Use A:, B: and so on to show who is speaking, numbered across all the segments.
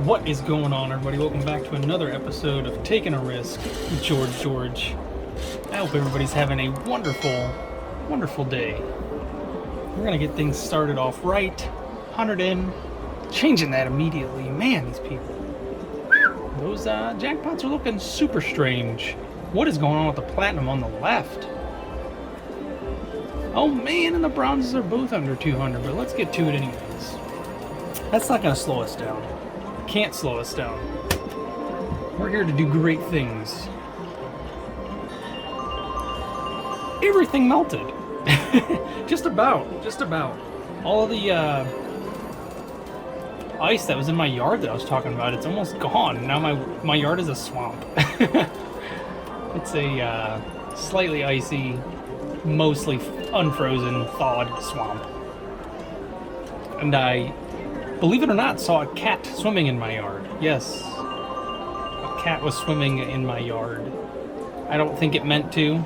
A: What is going on, everybody? Welcome back to another episode of Taking a Risk with George. I hope everybody's having a wonderful, wonderful day. We're gonna get things started off right. 100 in, changing that immediately. Man, these people. Those jackpots are looking super strange. What is going on with the platinum on the left? Oh man, and the bronzes are both under 200, but let's get to it anyways. That's not gonna slow us down. Can't slow us down. We're here to do great things. Everything melted. just about. All of the ice that was in my yard that I was talking about, it's almost gone. Now my yard is a swamp. It's a slightly icy, mostly unfrozen, thawed swamp. And I, believe it or not, saw a cat swimming in my yard. Yes, a cat was swimming in my yard. I don't think it meant to.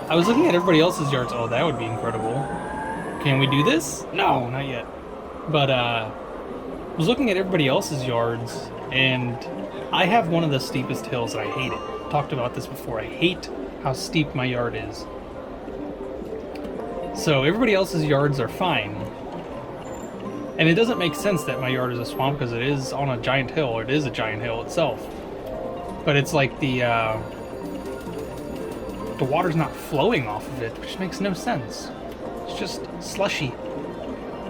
A: I was looking at everybody else's yards. Oh, that would be incredible. Can we do this? No, not yet. But I was looking at everybody else's yards, and I have one of the steepest hills, and I hate it. Talked about this before. I hate how steep my yard is. So everybody else's yards are fine. And it doesn't make sense that my yard is a swamp because it is on a giant hill. It is a giant hill itself. But it's like the water's not flowing off of it, which makes no sense. It's just slushy.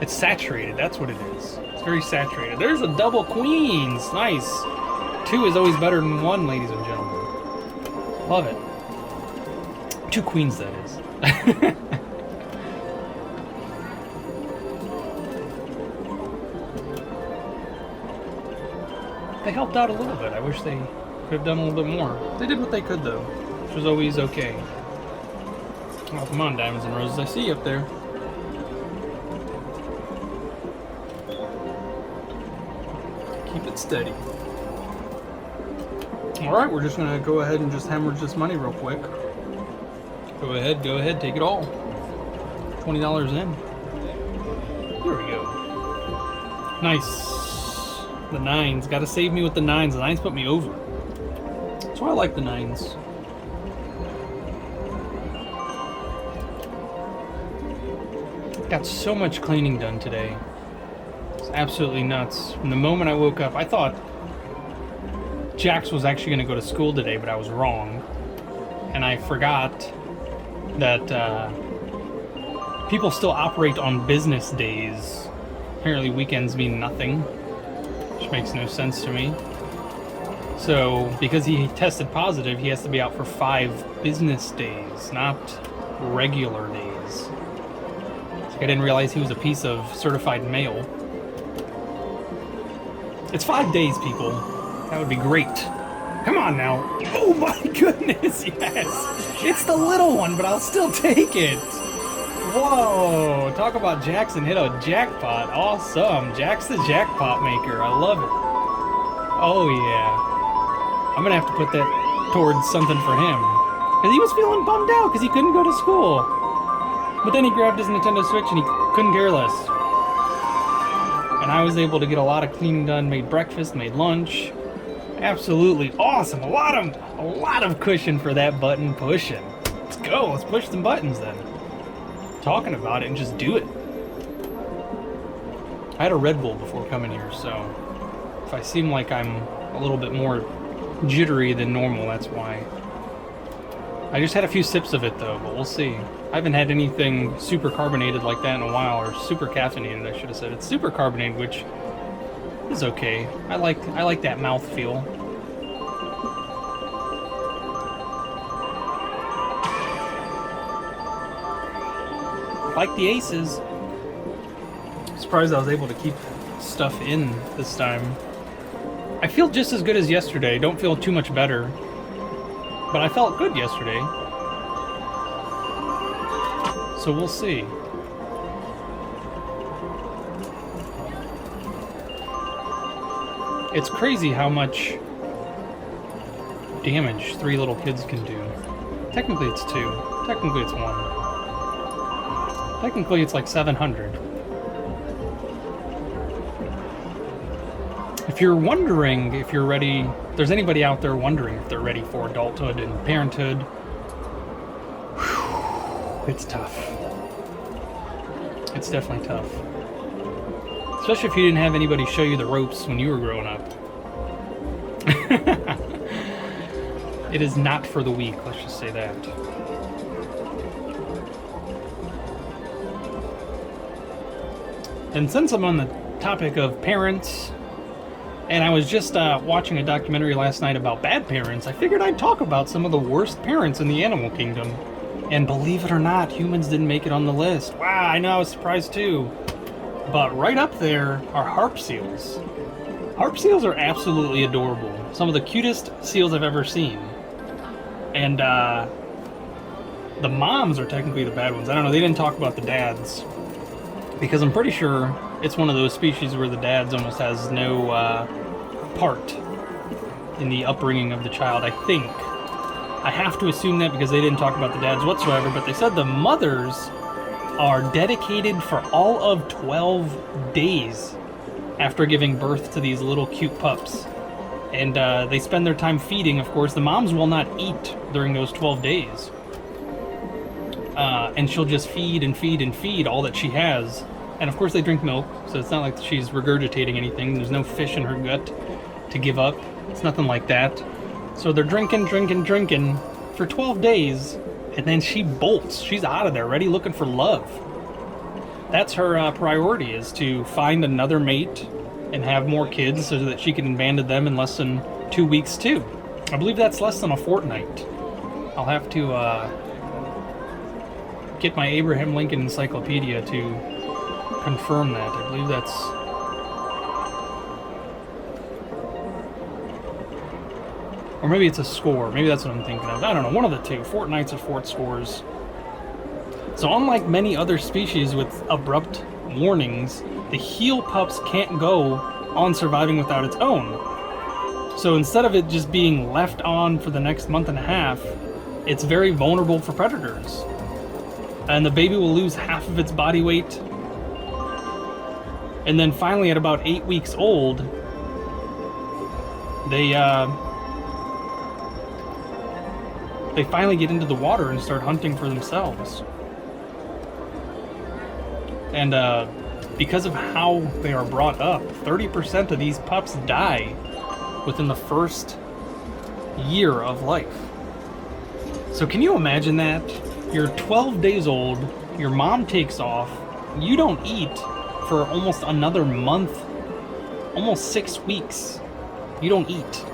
A: It's saturated, that's what it is. It's very saturated. There's a double queens. Nice. 2 is always better than 1, ladies and gentlemen. Love it. 2 queens, that is. They helped out a little bit. I wish they could have done a little bit more. They did what they could, though, which was always okay. Oh, come on, Diamonds and Roses. I see you up there. Keep it steady. Alright, we're just going to go ahead and just hemorrhage this money real quick. Go ahead, take it all. $20 in. Here we go. Nice. The 9s. Gotta save me with the 9s. The 9s put me over. That's why I like the 9s. Got so much cleaning done today. It's absolutely nuts. From the moment I woke up, I thought Jax was actually going to go to school today, but I was wrong. And I forgot that people still operate on business days. Apparently weekends mean nothing, which makes no sense to me. So, because he tested positive, he has to be out for 5 business days, not regular days. I didn't realize he was a piece of certified mail. It's 5 days, people. That would be great. Come on now. Oh my goodness, yes! It's the little one, but I'll still take it. Whoa, talk about Jackson hit a jackpot. Awesome. Jack's the jackpot maker. I love it. Oh yeah. I'm gonna have to put that towards something for him. Because he was feeling bummed out because he couldn't go to school. But then he grabbed his Nintendo Switch and he couldn't care less. And I was able to get a lot of cleaning done, made breakfast, made lunch. Absolutely awesome. A lot of cushion for that button pushing. Let's go. Let's push some buttons then. Talking about it and just do it. I had a Red Bull before coming here, so if I seem like I'm a little bit more jittery than normal, that's why. I just had a few sips of it though, but we'll see. I haven't had anything super carbonated like that in a while, or super caffeinated, I should have said. It's super carbonated, which is okay. I like that mouthfeel. Like the aces. Surprised I was able to keep stuff in this time. I feel just as good as yesterday. Don't feel too much better. But I felt good yesterday. So we'll see. It's crazy how much damage 3 little kids can do. Technically it's 2. Technically it's 1. Technically it's like 700. If you're wondering if you're ready, if there's anybody out there wondering if they're ready for adulthood and parenthood, whew, it's tough. It's definitely tough. Especially if you didn't have anybody show you the ropes when you were growing up. It is not for the weak, let's just say that. And since I'm on the topic of parents, and I was just watching a documentary last night about bad parents, I figured I'd talk about some of the worst parents in the animal kingdom. And believe it or not, humans didn't make it on the list. Wow, I know, I was surprised too. But right up there are harp seals. Harp seals are absolutely adorable. Some of the cutest seals I've ever seen. And the moms are technically the bad ones. I don't know, they didn't talk about the dads. Because I'm pretty sure it's one of those species where the dads almost has no part in the upbringing of the child, I think. I have to assume that because they didn't talk about the dads whatsoever, but they said the mothers are dedicated for all of 12 days after giving birth to these little cute pups. And they spend their time feeding, of course. The moms will not eat during those 12 days. And she'll just feed and feed and feed all that she has. And of course they drink milk, so it's not like she's regurgitating anything. There's no fish in her gut to give up. It's nothing like that. So they're drinking for 12 days, and then she bolts. She's out of there, ready looking for love. That's her priority, is to find another mate and have more kids so that she can abandon them in less than 2 weeks too. I believe that's less than a fortnight. I'll have to get my Abraham Lincoln Encyclopedia to confirm that. I believe that's... Or maybe it's a score. Maybe that's what I'm thinking of. I don't know. One of the two. Fortnights or fort scores. So unlike many other species with abrupt warnings, the heel pups can't go on surviving without its own. So instead of it just being left on for the next month and a half, it's very vulnerable for predators. And the baby will lose half of its body weight. And then finally at about 8 weeks old, they finally get into the water and start hunting for themselves. And because of how they are brought up, 30% of these pups die within the first year of life. So can you imagine that? You're 12 days old, your mom takes off, you don't eat for almost another month, almost 6 weeks. You don't eat.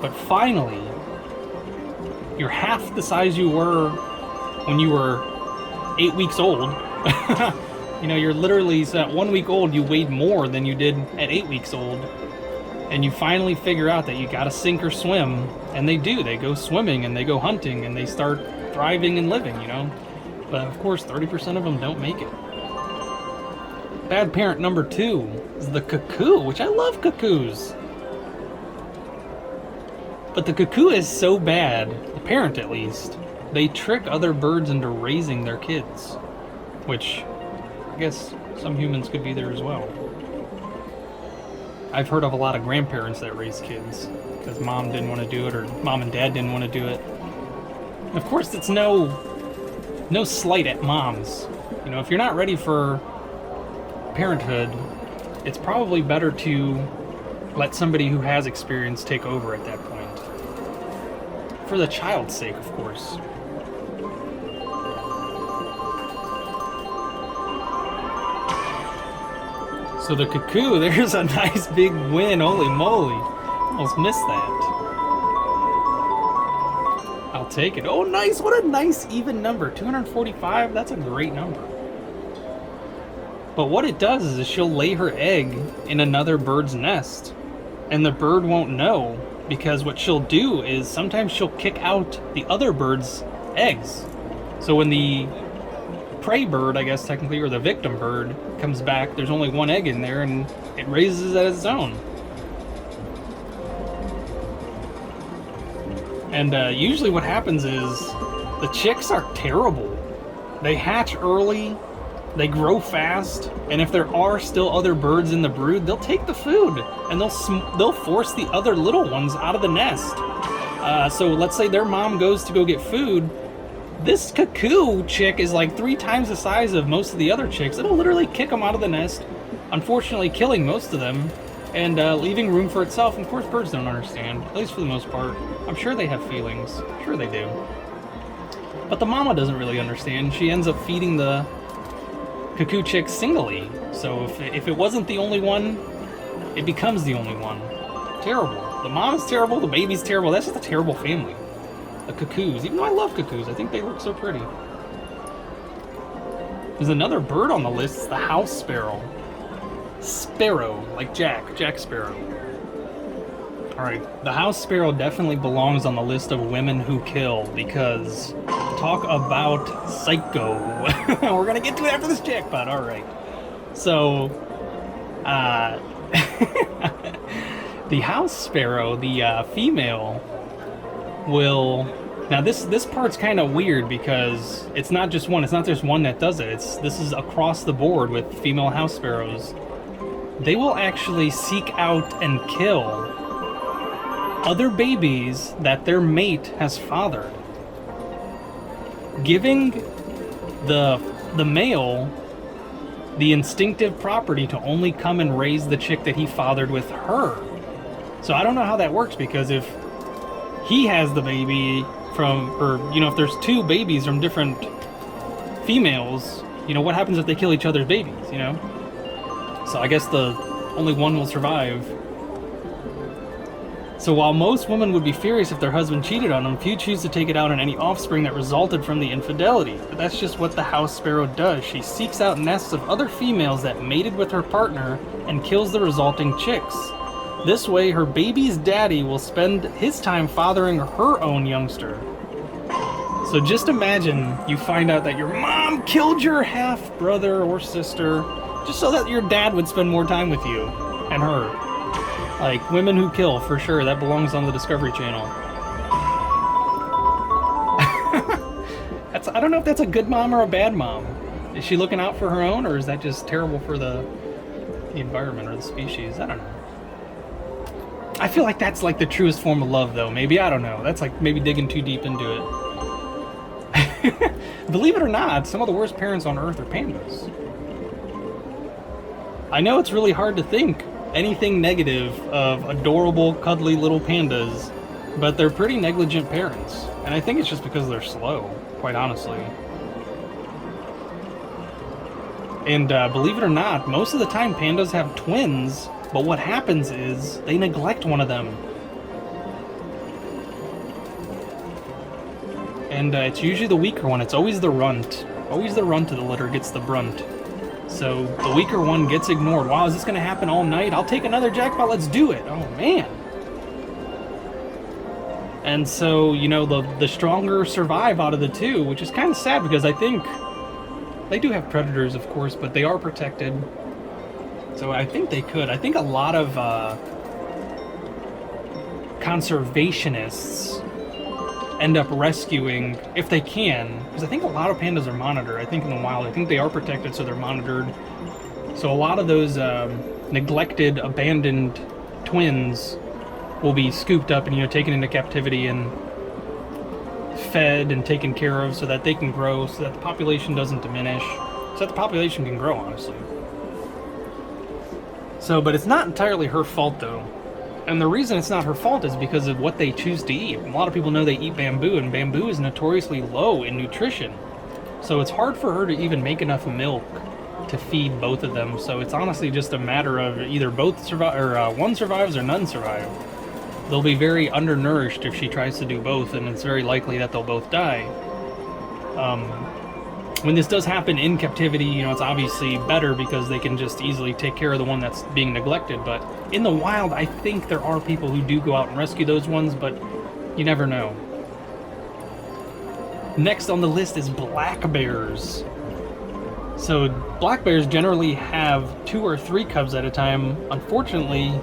A: But finally, you're half the size you were when you were 8 weeks old. You know, you're literally, so at 1 week old, you weighed more than you did at 8 weeks old. And you finally figure out that you gotta sink or swim. And they do. They go swimming and they go hunting and they start thriving and living, you know. But of course, 30% of them don't make it. Bad parent number 2 is the cuckoo, which I love cuckoos. But the cuckoo is so bad, the parent at least, they trick other birds into raising their kids. Which, I guess some humans could be there as well. I've heard of a lot of grandparents that raise kids because mom didn't want to do it, or mom and dad didn't want to do it. And of course, it's no slight at moms. You know, if you're not ready for parenthood, it's probably better to let somebody who has experience take over at that point. For the child's sake, of course. So the cuckoo, there's a nice big win. Holy moly. Almost missed that. I'll take it. Oh, nice. What a nice even number. 245. That's a great number. But what it does is she'll lay her egg in another bird's nest. And the bird won't know, because what she'll do is sometimes she'll kick out the other bird's eggs. So when the prey bird, I guess technically, or the victim bird, comes back, there's only one egg in there and it raises it as its own. And usually what happens is the chicks are terrible. They hatch early They grow fast, and if there are still other birds in the brood, they'll take the food, and they'll force the other little ones out of the nest. So let's say their mom goes to go get food. This cuckoo chick is like 3 times the size of most of the other chicks. It'll literally kick them out of the nest, unfortunately killing most of them, and leaving room for itself. And of course, birds don't understand, at least for the most part. I'm sure they have feelings. I'm sure they do. But the mama doesn't really understand. She ends up feeding the cuckoo chick singly. So if it wasn't the only one, it becomes the only one. Terrible. The mom is terrible, the baby's terrible. That's just a terrible family. The cuckoos. Even though I love cuckoos, I think they look so pretty. There's another bird on the list. It's the house sparrow. Sparrow, like Jack Sparrow. Alright, the house sparrow definitely belongs on the list of women who kill, because talk about psycho. We're gonna get to it after this jackpot, alright. So, the house sparrow, the female, will... Now this part's kind of weird because it's not just one that does it. This is across the board with female house sparrows. They will actually seek out and kill other babies that their mate has fathered, giving the male the instinctive property to only come and raise the chick that he fathered with her. So I don't know how that works, because if he has the baby from, or, you know, if there's 2 babies from different females, you know, what happens if they kill each other's babies, you know? So I guess the only one will survive. So while most women would be furious if their husband cheated on them, few choose to take it out on any offspring that resulted from the infidelity. But that's just what the house sparrow does. She seeks out nests of other females that mated with her partner and kills the resulting chicks. This way, her baby's daddy will spend his time fathering her own youngster. So just imagine you find out that your mom killed your half-brother or sister just so that your dad would spend more time with you and her. Like, women who kill, for sure. That belongs on the Discovery Channel. I don't know if that's a good mom or a bad mom. Is she looking out for her own, or is that just terrible for the environment or the species? I don't know. I feel like that's like the truest form of love, though. Maybe, I don't know. That's like maybe digging too deep into it. Believe it or not, some of the worst parents on Earth are pandas. I know it's really hard to think anything negative of adorable, cuddly little pandas, but they're pretty negligent parents. And I think it's just because they're slow, quite honestly. And believe it or not, most of the time pandas have twins, but what happens is they neglect one of them. And it's usually the weaker one. It's always the runt. Always the runt of the litter gets the brunt. So the weaker one gets ignored. Wow, is this going to happen all night? I'll take another jackpot. Let's do it. Oh, man. And so, you know, the stronger survive out of the 2, which is kind of sad, because I think they do have predators, of course, but they are protected. So I think they could. I think a lot of conservationists end up rescuing, if they can, because I think a lot of pandas are monitored. I think in the wild, I think they are protected, so they're monitored. So a lot of those neglected, abandoned twins will be scooped up and, you know, taken into captivity and fed and taken care of so that they can grow, so that the population doesn't diminish, so that the population can grow, honestly. So, but it's not entirely her fault, though. And the reason it's not her fault is because of what they choose to eat. A lot of people know they eat bamboo, and bamboo is notoriously low in nutrition. So it's hard for her to even make enough milk to feed both of them. So it's honestly just a matter of either both survive, or one survives or none survive. They'll be very undernourished if she tries to do both, and it's very likely that they'll both die. When this does happen in captivity, you know, it's obviously better because they can just easily take care of the one that's being neglected. But in the wild, I think there are people who do go out and rescue those ones, but you never know. Next on the list is black bears. So black bears generally have 2 or 3 cubs at a time. Unfortunately,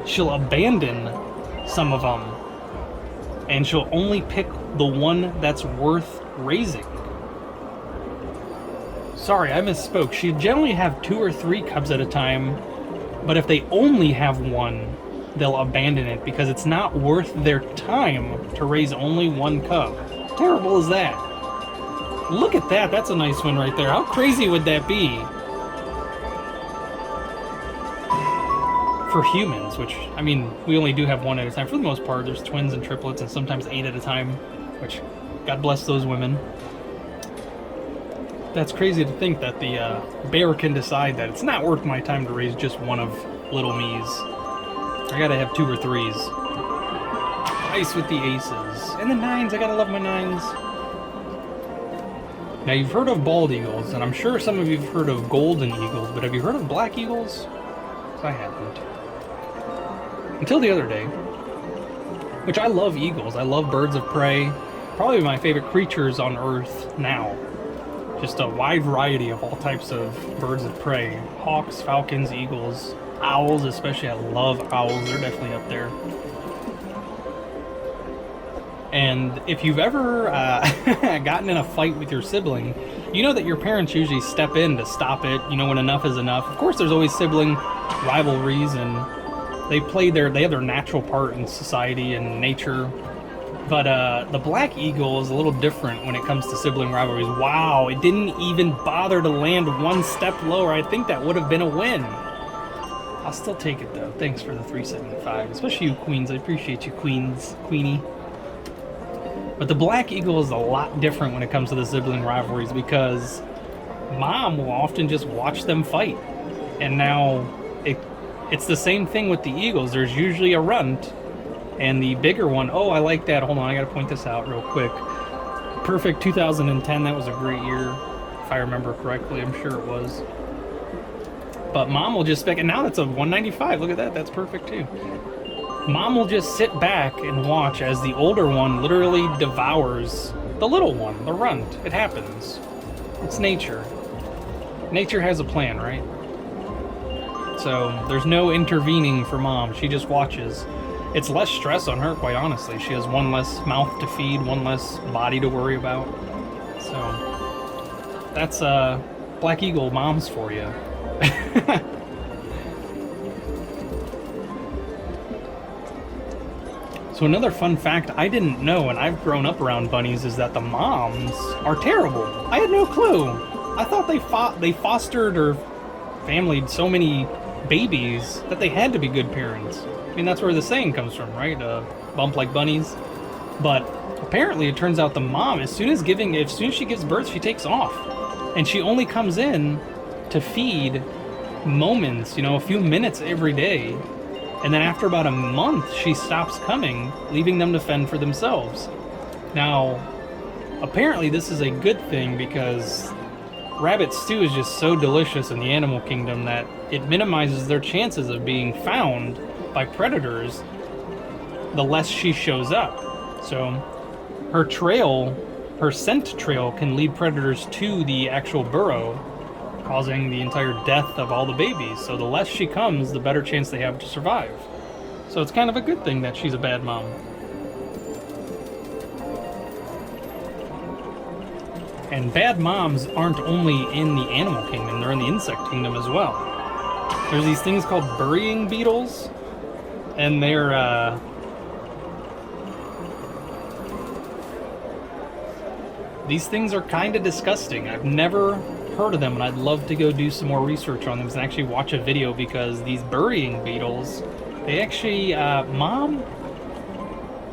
A: she'll abandon some of them, and she'll only pick the one that's worth raising. Sorry, I misspoke. She generally have 2 or 3 cubs at a time, but if they only have one, they'll abandon it because it's not worth their time to raise only 1 cub. How terrible is that? Look at that. That's a nice one right there. How crazy would that be? For humans, which, I mean, we only do have 1 at a time. For the most part, there's twins and triplets and sometimes 8 at a time, which, God bless those women. That's crazy to think that the bear can decide that it's not worth my time to raise just 1 of little me's. I gotta have 2 or 3s. Nice with the aces. And the 9s, I gotta love my 9s. Now, you've heard of bald eagles, and I'm sure some of you have heard of golden eagles, but have you heard of black eagles? Because I hadn't. Until the other day. Which I love eagles. I love birds of prey. Probably my favorite creatures on Earth now. Just a wide variety of all types of birds of prey. Hawks, falcons, eagles, owls especially. I love owls. They're definitely up there. And if you've ever gotten in a fight with your sibling, you know that your parents usually step in to stop it, you know, when enough is enough. Of course, there's always sibling rivalries, and they have their natural part in society and nature. But the black eagle is a little different when it comes to sibling rivalries. Wow, it didn't even bother to land 1 step lower. I think that would have been a win. I'll still take it, though. Thanks for the 375, especially you queens. I appreciate you, queenie. But the black eagle is a lot different when it comes to the sibling rivalries because mom will often just watch them fight. And now it's the same thing with the eagles. There's usually a runt. And the bigger one, oh, I like that. Hold on, I gotta point this out real quick. Perfect 2010, that was a great year. If I remember correctly, I'm sure it was. But mom will just spec, and now that's a 195. Look at that, that's perfect too. Mom will just sit back and watch as the older one literally devours the little one, the runt. It happens. It's nature. Nature has a plan, right? So there's no intervening for mom. She just watches. It's less stress on her, quite honestly. She has 1 less mouth to feed, 1 less body to worry about. So that's Black Eagle moms for you. So another fun fact I didn't know, and I've grown up around bunnies, is that the moms are terrible. I had no clue. I thought they fostered or familyed so many babies that they had to be good parents. I mean, that's where the saying comes from, right? Bump like bunnies. But apparently it turns out the mom, as soon as she gives birth, she takes off. And she only comes in to feed moments, a few minutes every day. And then after about a month, she stops coming, leaving them to fend for themselves. Now, apparently this is a good thing because rabbit stew is just so delicious in the animal kingdom that it minimizes their chances of being found by predators the less she shows up. So her scent trail can lead predators to the actual burrow, causing the entire death of all the babies. So the less she comes, the better chance they have to survive. So it's kind of a good thing that she's a bad mom. And bad moms aren't only in the animal kingdom, they're in the insect kingdom as well. There's these things called burying beetles, and they're these things are kind of disgusting. I've never heard of them, and I'd love to go do some more research on them and actually watch a video, because these burying beetles, they actually, mom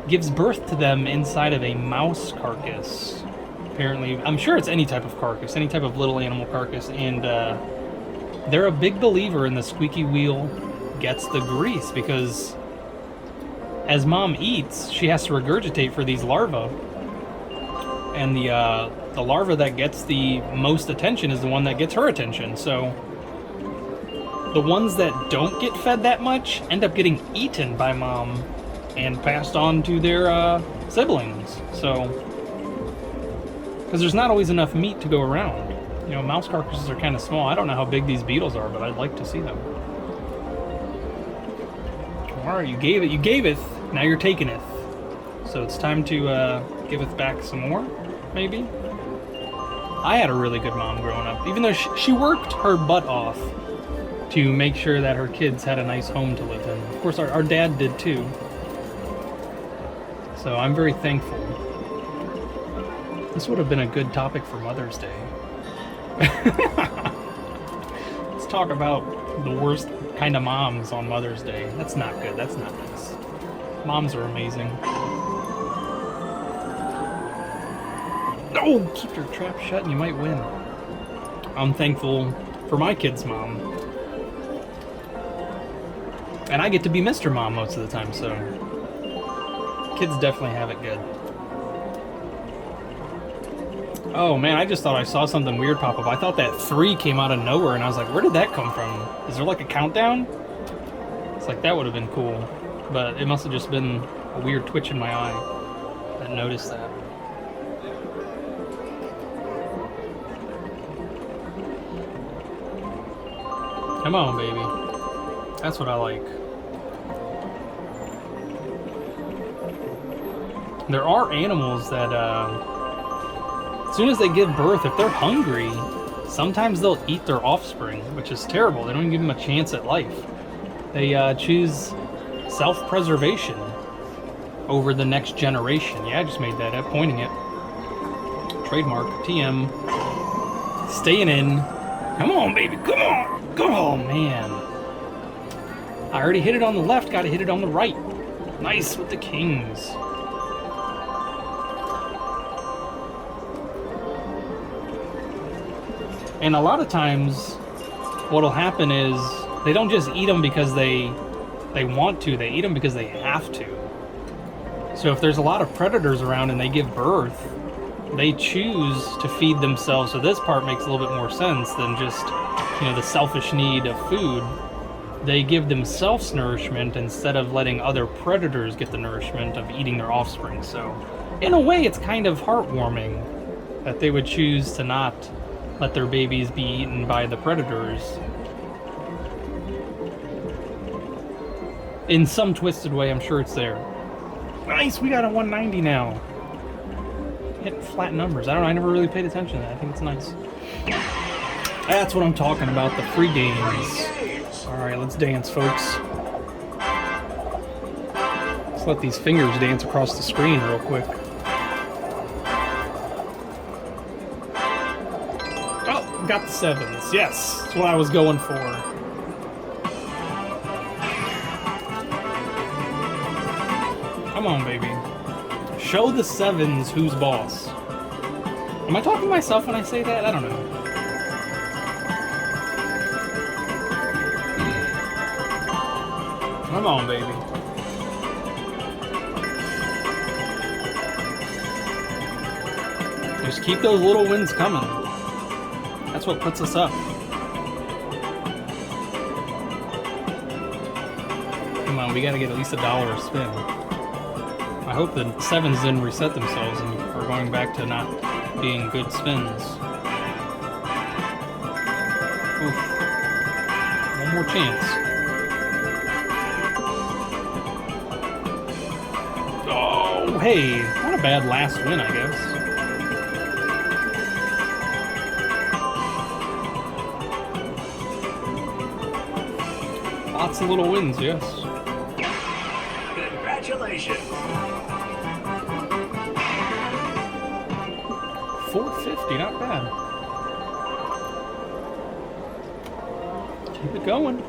A: gives birth to them inside of a mouse carcass. Apparently, I'm sure it's any type of carcass, any type of little animal carcass, and they're a big believer in the squeaky wheel gets the grease, because as mom eats, she has to regurgitate for these larvae, and the larva that gets the most attention is the one that gets her attention. So the ones that don't get fed that much end up getting eaten by mom and passed on to their siblings. So, because there's not always enough meat to go around. Mouse carcasses are kind of small. I don't know how big these beetles are, but I'd like to see them. Alright, you gave it, now you're taking it. So it's time to give it back some more, maybe? I had a really good mom growing up, even though she worked her butt off to make sure that her kids had a nice home to live in. Of course, our dad did too. So I'm very thankful. This would have been a good topic for Mother's Day. Let's talk about the worst kind of moms on Mother's Day. That's not good. That's not nice. Moms are amazing. Oh, keep your trap shut and you might win. I'm thankful for my kid's mom. And I get to be Mr. Mom most of the time, so kids definitely have it good. Oh man, I just thought I saw something weird pop up. I thought that 3 came out of nowhere, and I was like, where did that come from? Is there like a countdown? It's like, that would have been cool. But it must have just been a weird twitch in my eye that noticed that. Come on, baby. That's what I like. There are animals that, as soon as they give birth, if they're hungry, sometimes they'll eat their offspring, which is terrible. They don't even give them a chance at life. They choose self-preservation over the next generation. Yeah, I just made that up, pointing it. Trademark, TM. Staying in. Come on, baby, come on! Oh, man. I already hit it on the left, gotta hit it on the right. Nice with the kings. And a lot of times, what'll happen is they don't just eat them because they want to, they eat them because they have to. So if there's a lot of predators around and they give birth, they choose to feed themselves. So this part makes a little bit more sense than just, you know, the selfish need of food. They give themselves nourishment instead of letting other predators get the nourishment of eating their offspring. So in a way, it's kind of heartwarming that they would choose to not let their babies be eaten by the predators. In some twisted way, I'm sure it's there. Nice, we got a 190 now. Hit flat numbers. I don't know, I never really paid attention to that. I think it's nice. That's what I'm talking about, the free games. Alright, let's dance, folks. Let's let these fingers dance across the screen real quick. Oh, got the 7s. Yes, that's what I was going for. Come on, baby. Show the 7s who's boss. Am I talking to myself when I say that? I don't know. Come on, baby. Just keep those little wins coming. That's what puts us up. Come on, we gotta get at least $1 a spin. I hope the 7s didn't reset themselves and we're going back to not being good spins. Oof. One more chance. Oh, hey, not a bad last win, I guess. Lots of little wins, yes.
B: Congratulations.
A: 450, not bad. Keep it going.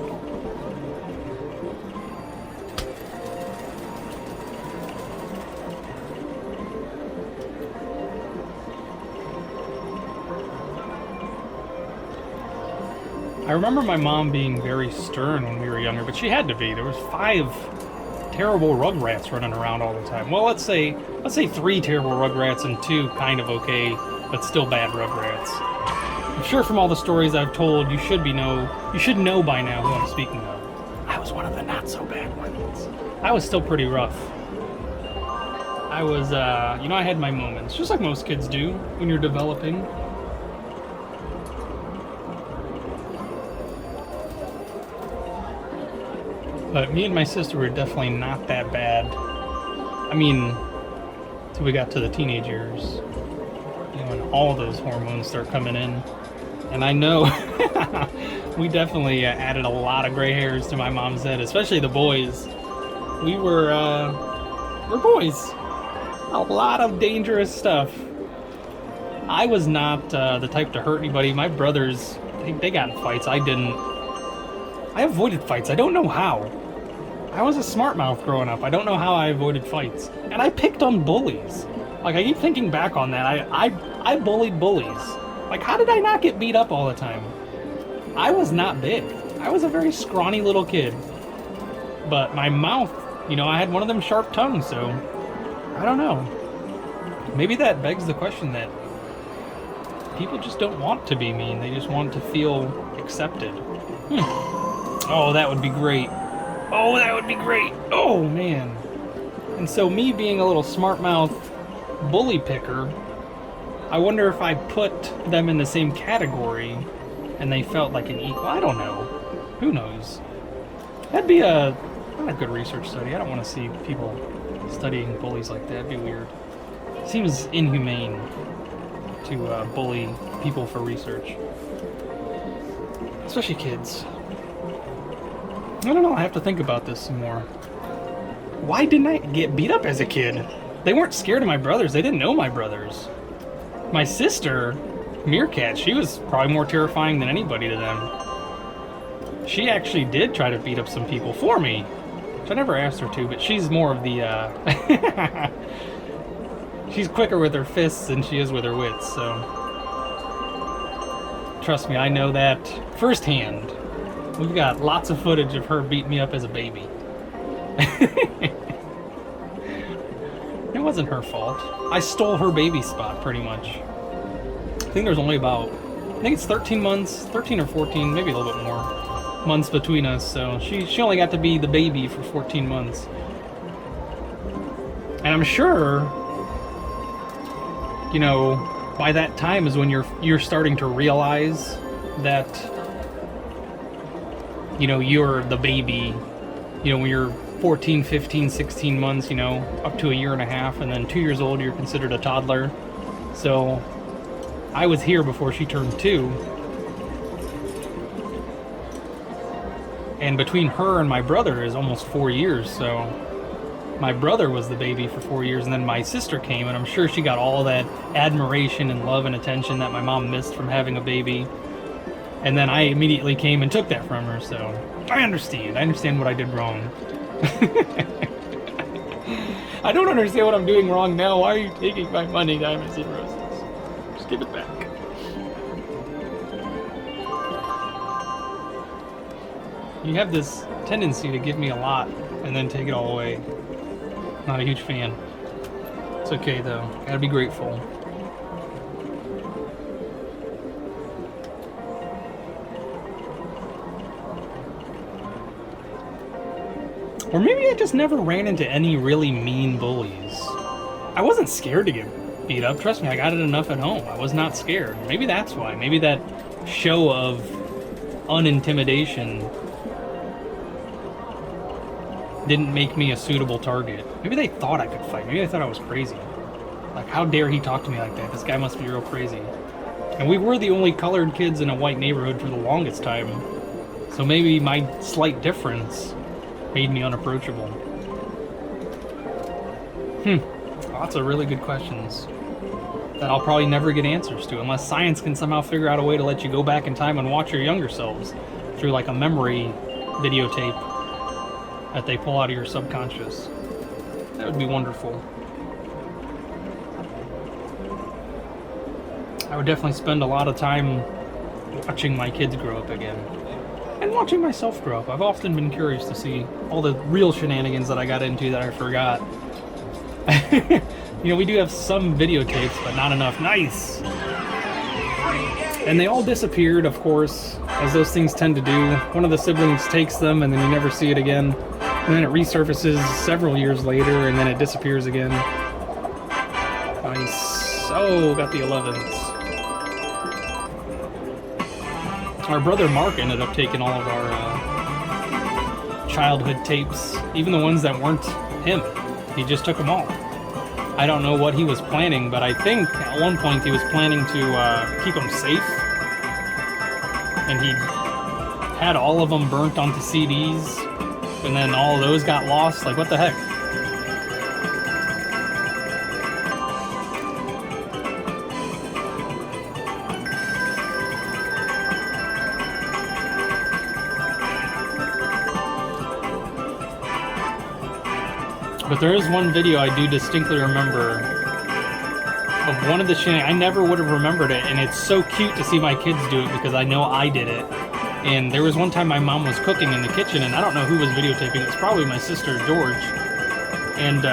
A: I remember my mom being very stern when we were younger, but she had to be. There was 5 terrible Rugrats running around all the time. Well, let's say 3 terrible Rugrats and 2 kind of okay, but still bad Rugrats. I'm sure from all the stories I've told, you should know by now who I'm speaking of. I was one of the not so bad ones. I was still pretty rough. I was, you know, I had my moments, just like most kids do when you're developing. But me and my sister were definitely not that bad. I mean, till we got to the teenage years. You know, when all those hormones start coming in. And I know we definitely added a lot of gray hairs to my mom's head, especially the boys. We're boys. A lot of dangerous stuff. I was not the type to hurt anybody. My brothers, they got in fights. I didn't. I avoided fights. I don't know how. I was a smart mouth growing up. I don't know how I avoided fights. And I picked on bullies. Like, I keep thinking back on that. I bullied bullies. Like, how did I not get beat up all the time? I was not big. I was a very scrawny little kid. But my mouth, you know, I had one of them sharp tongues, so I don't know. Maybe that begs the question that people just don't want to be mean. They just want to feel accepted. Oh, that would be great. Oh, that would be great. Oh, man. And so me being a little smart mouth bully picker, I wonder if I put them in the same category and they felt like an equal. I don't know. Who knows? That'd be not a good research study. I don't want to see people studying bullies like that. That'd be weird. Seems inhumane to bully people for research. Especially kids. I don't know, I have to think about this some more. Why didn't I get beat up as a kid? They weren't scared of my brothers. They didn't know my brothers. My sister, Meerkat, she was probably more terrifying than anybody to them. She actually did try to beat up some people for me, which I never asked her to, but she's more of the, she's quicker with her fists than she is with her wits, so... Trust me, I know that firsthand. We've got lots of footage of her beating me up as a baby. It wasn't her fault. I stole her baby spot, pretty much. I think there's only about... I think it's 13 months, 13 or 14, maybe a little bit more months between us, so she only got to be the baby for 14 months. And I'm sure, you know, by that time is when you're starting to realize that, you know, you're the baby, you know, when you're 14, 15, 16 months, you know, up to a year and a half, and then 2 years old, you're considered a toddler. So I was here before she turned 2. And between her and my brother is almost 4 years, so my brother was the baby for 4 years, and then my sister came, and I'm sure she got all that admiration and love and attention that my mom missed from having a baby. And then I immediately came and took that from her, so I understand. I understand what I did wrong. I don't understand what I'm doing wrong now. Why are you taking my money, diamonds and roses? Just give it back. You have this tendency to give me a lot and then take it all away. Not a huge fan. It's okay though. Gotta be grateful. Or maybe I just never ran into any really mean bullies. I wasn't scared to get beat up. Trust me, I got it enough at home. I was not scared. Maybe that's why. Maybe that show of unintimidation didn't make me a suitable target. Maybe they thought I could fight. Maybe they thought I was crazy. Like, how dare he talk to me like that? This guy must be real crazy. And we were the only colored kids in a white neighborhood for the longest time. So maybe my slight difference made me unapproachable. Lots of really good questions that I'll probably never get answers to unless science can somehow figure out a way to let you go back in time and watch your younger selves through like a memory videotape that they pull out of your subconscious. That would be wonderful. I would definitely spend a lot of time watching my kids grow up again. And watching myself grow up. I've often been curious to see all the real shenanigans that I got into that I forgot. You know, we do have some videotapes, but not enough. Nice! And they all disappeared, of course, as those things tend to do. One of the siblings takes them, and then you never see it again. And then it resurfaces several years later, and then it disappears again. Nice. Oh, got the 11s. Our brother Mark ended up taking all of our childhood tapes, even the ones that weren't him. He just took them all. I don't know what he was planning, but I think at one point he was planning to keep them safe. And he had all of them burnt onto CDs, and then all of those got lost. Like, what the heck? But there is one video I do distinctly remember of one of the shenanigans. I never would have remembered it, and it's so cute to see my kids do it because I know I did it. And there was one time my mom was cooking in the kitchen, and I don't know who was videotaping. It was probably my sister, George. And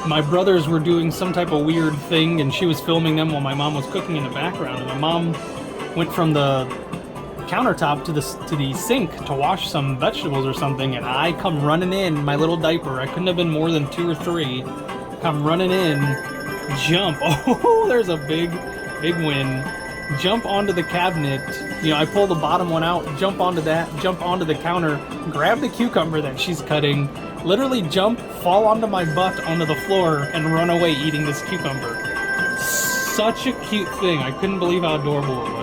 A: my brothers were doing some type of weird thing, and she was filming them while my mom was cooking in the background. And my mom went from the countertop to the sink to wash some vegetables or something, and I come running in my little diaper. I couldn't have been more than 2 or 3. Come running in, jump. Oh, there's a big win. Jump onto the cabinet. You know, I pull the bottom one out, jump onto that, jump onto the counter, grab the cucumber that she's cutting, literally jump, fall onto my butt onto the floor, and run away eating this cucumber. Such a cute thing. I couldn't believe how adorable it was.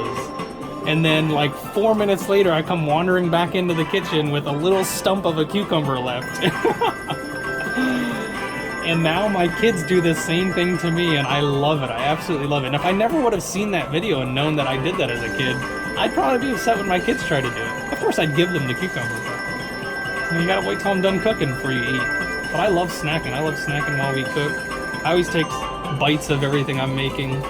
A: And then, like, 4 minutes later, I come wandering back into the kitchen with a little stump of a cucumber left. And now my kids do the same thing to me, and I love it. I absolutely love it. And if I never would have seen that video and known that I did that as a kid, I'd probably be upset when my kids try to do it. Of course, I'd give them the cucumber, but you gotta wait till I'm done cooking before you eat. But I love snacking. I love snacking while we cook. I always take bites of everything I'm making.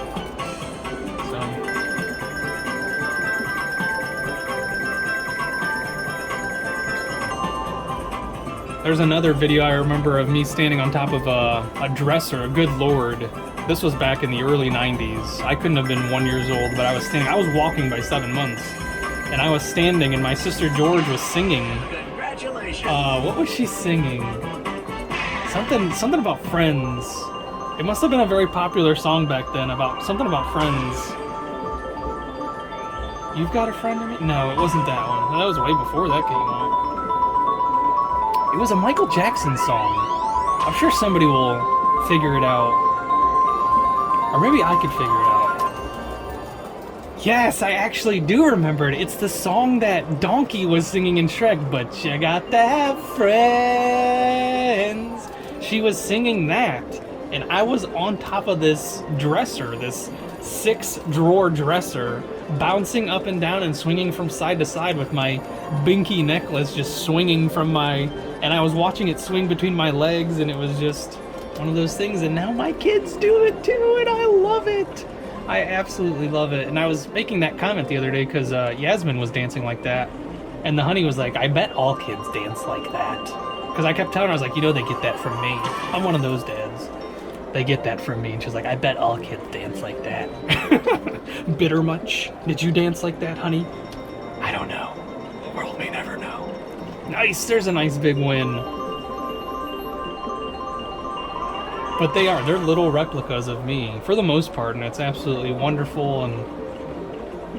A: There's another video I remember of me standing on top of a dresser, good lord. This was back in the early 90s. I couldn't have been 1 year old, but I was standing. I was walking by 7 months. And I was standing, and my sister George was singing.
B: Congratulations!
A: What was she singing? Something about friends. It must have been a very popular song back then, something about friends. You've got a friend in me? No, it wasn't that one. That was way before that came out. It was a Michael Jackson song. I'm sure somebody will figure it out. Or maybe I could figure it out. Yes, I actually do remember it. It's the song that Donkey was singing in Shrek, but you got to have friends. She was singing that. And I was on top of this dresser, this 6-drawer dresser, bouncing up and down and swinging from side to side with my binky necklace just swinging from my... And I was watching it swing between my legs, and it was just one of those things. And now my kids do it too, and I love it. I absolutely love it. And I was making that comment the other day because Yasmin was dancing like that. And the honey was like, I bet all kids dance like that. Because I kept telling her, I was like, you know, they get that from me. I'm one of those dads. They get that from me. And she's like, I bet all kids dance like that. Bitter much? Did you dance like that, honey? I don't know. The world may never know. Nice, there's a nice big win. But they're little replicas of me, for the most part, and it's absolutely wonderful, and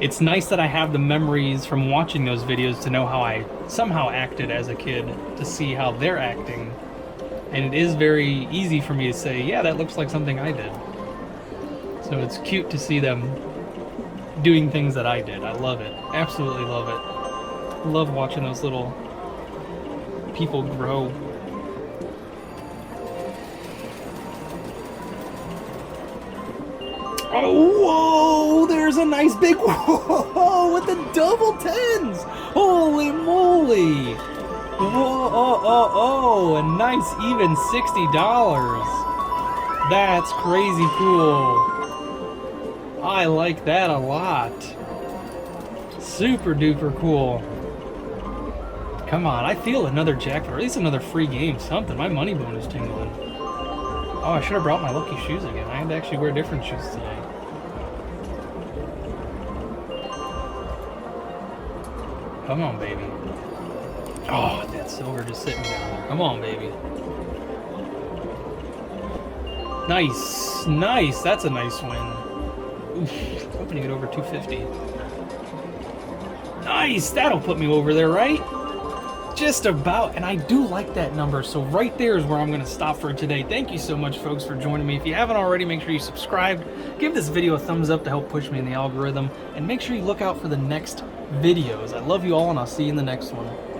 A: it's nice that I have the memories from watching those videos to know how I somehow acted as a kid, to see how they're acting. And it is very easy for me to say, yeah, that looks like something I did. So it's cute to see them doing things that I did. I love it. Absolutely love it. Love watching those little people grow. Oh, whoa! There's a nice big whoa with the double 10s! Holy moly! Whoa, a nice even $60. That's crazy cool. I like that a lot. Super duper cool. Come on, I feel another jackpot, or at least another free game, something. My money bone is tingling. Oh, I should have brought my lucky shoes again. I had to actually wear different shoes today. Come on, baby. Oh, that silver just sitting down there. Come on, baby. Nice. Nice. That's a nice win. Oof. Hoping to get over 250. Nice. That'll put me over there, right? Just about, and I do like that number, so right there is where I'm going to stop for today. Thank you so much, folks, for joining me. If you haven't already, make sure you subscribe, give this video a thumbs up to help push me in the algorithm, and make sure you look out for the next videos. I love you all, and I'll see you in the next one.